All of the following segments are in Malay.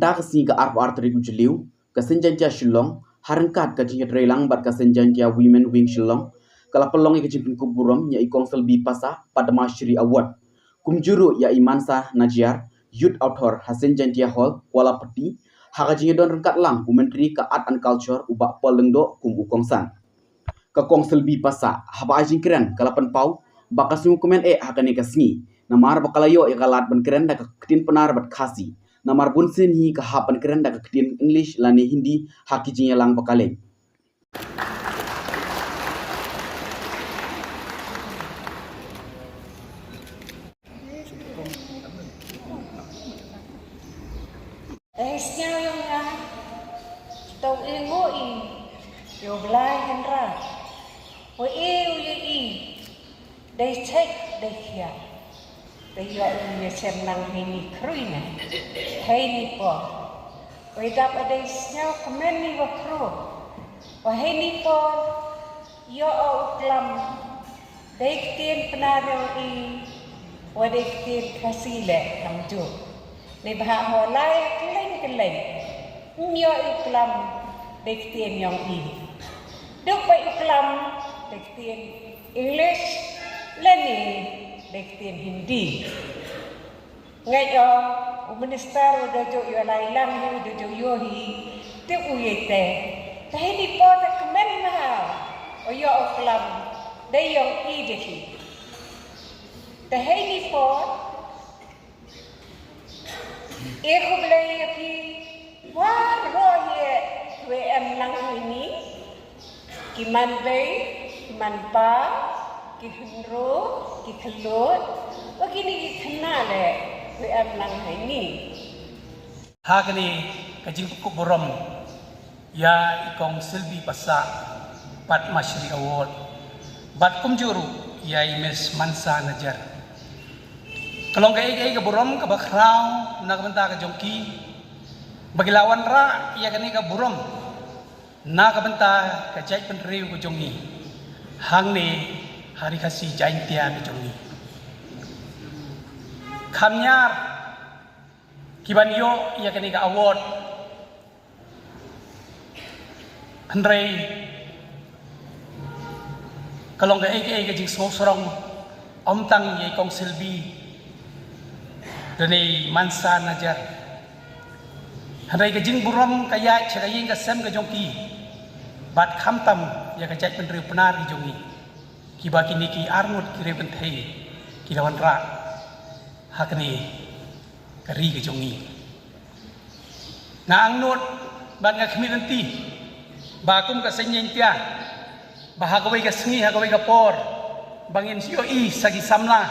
benda kesi ke arpa arteri kujeliu ke senjantia Shillong harengkat ke jingat relang bat ke senjantia Women Wing Shillong kala pelong ke jimpin kuburom ya ikonsel bi pasa pada Shri Award kumjuru ya imansa najiar youth author hasen jantia hall kuala peti haka jingadon rengkat lang Menteri ke Art and Culture ubak polengdo kum ukongsan ke konsel bi pasa haba ajing keren kala penpau bakasungu komen haka ni kasngi namar bakalayo ya kalat ban keren da ketin penar bat khasi namar bunsin hi ka hapan keren da ketin English lani Hindi haki jinga lang bakale Esnya yung tau ingo yo blai henra o they take they here they yo ye senang hini kruina hini po we dap adesnya komeni wa kru wa hini po yo uklam they tien penaro wa they tien kasile kamju ni bahak holai keleng nyo iklam dektien yang duk bai iklam dektien English leni dektien Hindi ngai minister udah jo yo lailang ni udah jo yo hi te uyete tahi di po ta kemen mahal o yo iklam de yang dehi tahi di po Eko belai lagi, wah roye, we lang ini, kiman bay, kiman pa, kihenro, kikelot, begini kikena le, we lang ini. Hagani kajing kuburom, ya ikong silbi pasa, pat Shri Award, bat kumjuru, ya imes mansa najar. Kalau gay ke burom ke bakrau nak benta ke jongki bagi lawan ra ia kini ke burom nak benta ke jai penriu ke jongi hang ni hari kasih jain tia ke jongi kamnyar kiban yo ia kini ke award Andrei kalau gay ke jing sorong om tang ye kong silbi Dani mansa najar. Hadai kajing burom kaya cakaying kasem ke jongki. Bat khamtam ya kajai penri penar ke jongi. Kiba kini ki armut kire penthei. Kilawan ra. Hakni kari ke jongi. Na angnut bat ngakmi nanti. Bakum ka senyeng tia. Bahagawai ka sengi hagawai ka por. Bangin siyo sagi samla.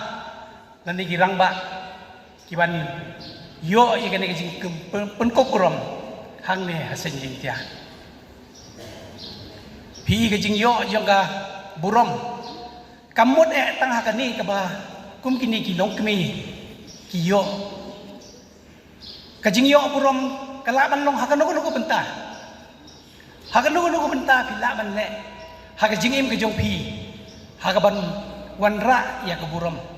Nani girang ba. Kiban yo ikan ni kajing penkokurom hang ne hasen jingtia. Pi kajing yo jangka burom. Kamut tangah kani kaba kum kini kilong kemi kiyo. Kajing yo burom kalaban long hakan nuku benta. Hakan nuku benta pilaban le. Hakajing im kajong pi. Hakaban wanra ya ke burom.